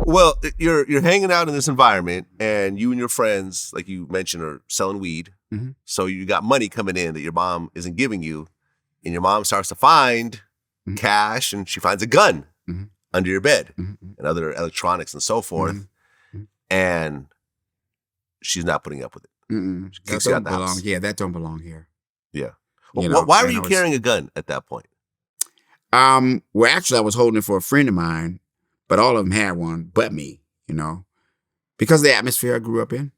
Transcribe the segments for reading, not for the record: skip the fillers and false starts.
Well, you're hanging out in this environment, and you and your friends, like you mentioned, are selling weed. Mm-hmm. So you got money coming in that your mom isn't giving you, and your mom starts to find cash, and she finds a gun under your bed and other electronics and so forth, and she's not putting up with it. She kicks you out the house. Yeah, that don't belong here. Yeah. Well, why were you carrying a gun at that point? Well, actually, I was holding it for a friend of mine, but all of them had one, but me. Because of the atmosphere I grew up in.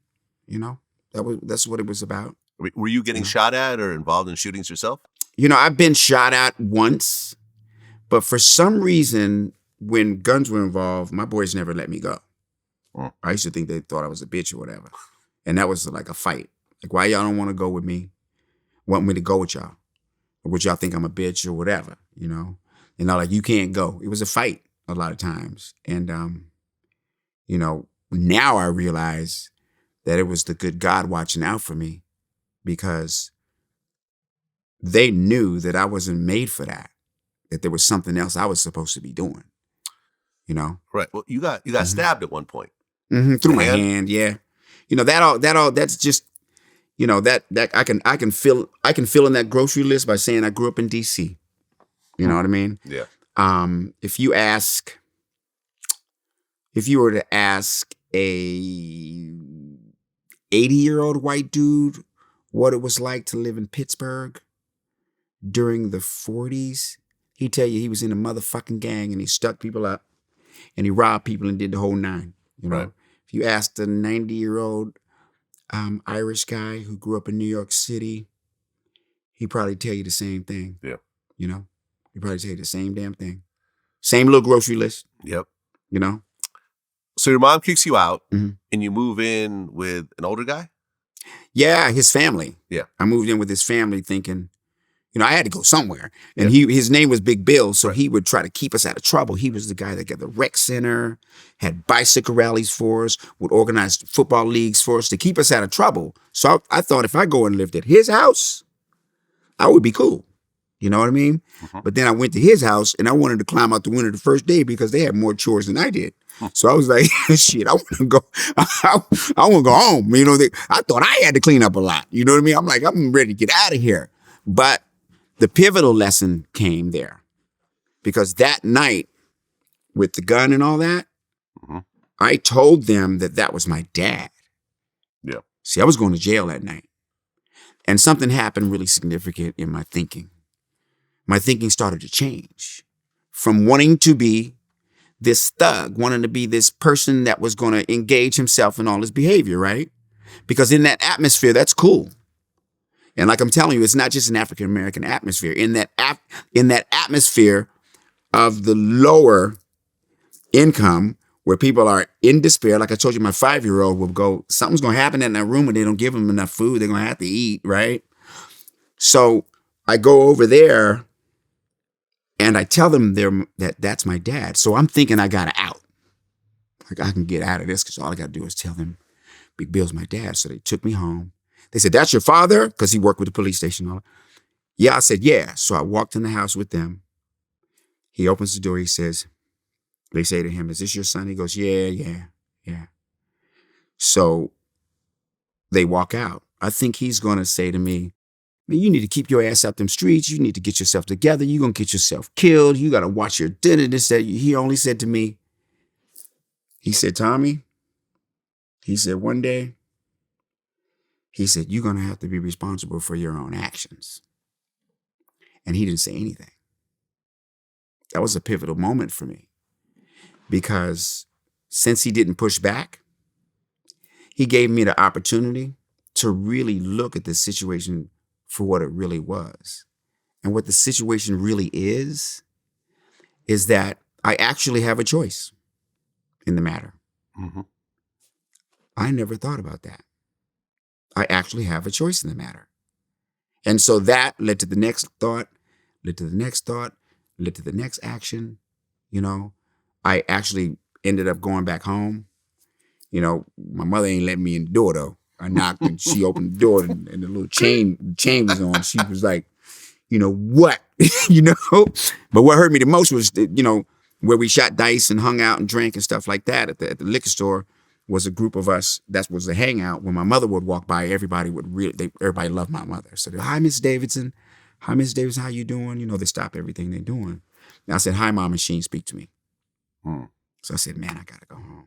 That's what it was about. Were you getting shot at or involved in shootings yourself? I've been shot at once, but for some reason, when guns were involved, my boys never let me go. I used to think they thought I was a bitch or whatever. And that was like a fight. Like, why y'all don't want to go with me? Want me to go with y'all? Or would y'all think I'm a bitch or whatever, And they're like, you can't go. It was a fight a lot of times. And, now I realize that it was the good God watching out for me because they knew that I wasn't made for that there was something else I was supposed to be doing, Right. Well, you got stabbed at one point. Through my hand, yeah. That's just, that I can fill in that grocery list by saying I grew up in DC. You know what I mean? Yeah. If you were to ask a 80-year-old white dude what it was like to live in Pittsburgh during the 40s, he'd tell you he was in a motherfucking gang and he stuck people up and he robbed people and did the whole nine. Right. If you asked a 90-year-old Irish guy who grew up in New York City, he'd probably tell you the same thing. Yeah. He'd probably tell you the same damn thing. Same little grocery list. Yep. So your mom kicks you out and you move in with an older guy? Yeah, his family. Yeah. I moved in with his family thinking, I had to go somewhere. And his name was Big Bill, so he would try to keep us out of trouble. He was the guy that got the rec center, had bicycle rallies for us, would organize football leagues for us to keep us out of trouble. So I thought if I go and lived at his house, I would be cool. You know what I mean? But then I went to his house and I wanted to climb out the window the first day because they had more chores than I did. So I was like, shit, I want to go. I want to go home. I thought I had to clean up a lot. You know what I mean? I'm like, I'm ready to get out of here. But the pivotal lesson came there because that night with the gun and all that, I told them that was my dad. Yeah. See, I was going to jail that night and something happened really significant in my thinking. My thinking started to change from wanting to be this thug, wanting to be this person that was going to engage himself in all his behavior, right? Because in that atmosphere, that's cool. And like I'm telling you, it's not just an African-American atmosphere. In that atmosphere of the lower income where people are in despair, like I told you, my 5-year-old will go, something's going to happen in that room and they don't give them enough food. They're going to have to eat, right? So I go over there and I tell them that's my dad. So I'm thinking I got to out. Like I can get out of this because all I got to do is tell them Big Bill's my dad. So they took me home. They said, that's your father? Because he worked with the police station. And all that. Yeah, I said, yeah. So I walked in the house with them. He opens the door. He says, they say to him, is this your son? He goes, yeah. So they walk out. I think he's going to say to me, man, you need to keep your ass out them streets. You need to get yourself together. You're going to get yourself killed. You got to watch your dinner. He only said to me, he said, Tommy, he said, one day, he said, you're going to have to be responsible for your own actions. And he didn't say anything. That was a pivotal moment for me because since he didn't push back, he gave me the opportunity to really look at the situation for what it really was. And what the situation really is that I actually have a choice in the matter. I never thought about that. I actually have a choice in the matter. And so that led to the next thought, led to the next thought, led to the next action. I actually ended up going back home. My mother ain't let me in the door though. I knocked and she opened the door and the little chain was on. She was like, what? But what hurt me the most was that, where we shot dice and hung out and drank and stuff like that at the liquor store was a group of us. That was the hangout. When my mother would walk by, everybody loved my mother. So hi, Miss Davidson. Hi, Miss Davidson. How you doing? You know, they stop everything they're doing. And I said, hi, Mom, and she didn't speak to me. So I said, man, I gotta go home.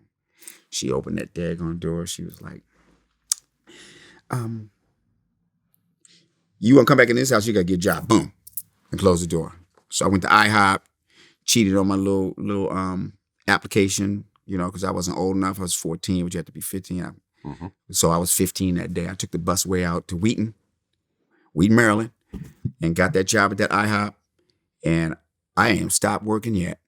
She opened that daggone door. She was like, you want to come back in this house? You got to get a job. Boom. And close the door. So I went to IHOP, cheated on my little application, you know, because I wasn't old enough. I was 14, but you had to be 15. So I was 15 that day. I took the busway out to Wheaton, Maryland, and got that job at that IHOP. And I ain't stopped working yet.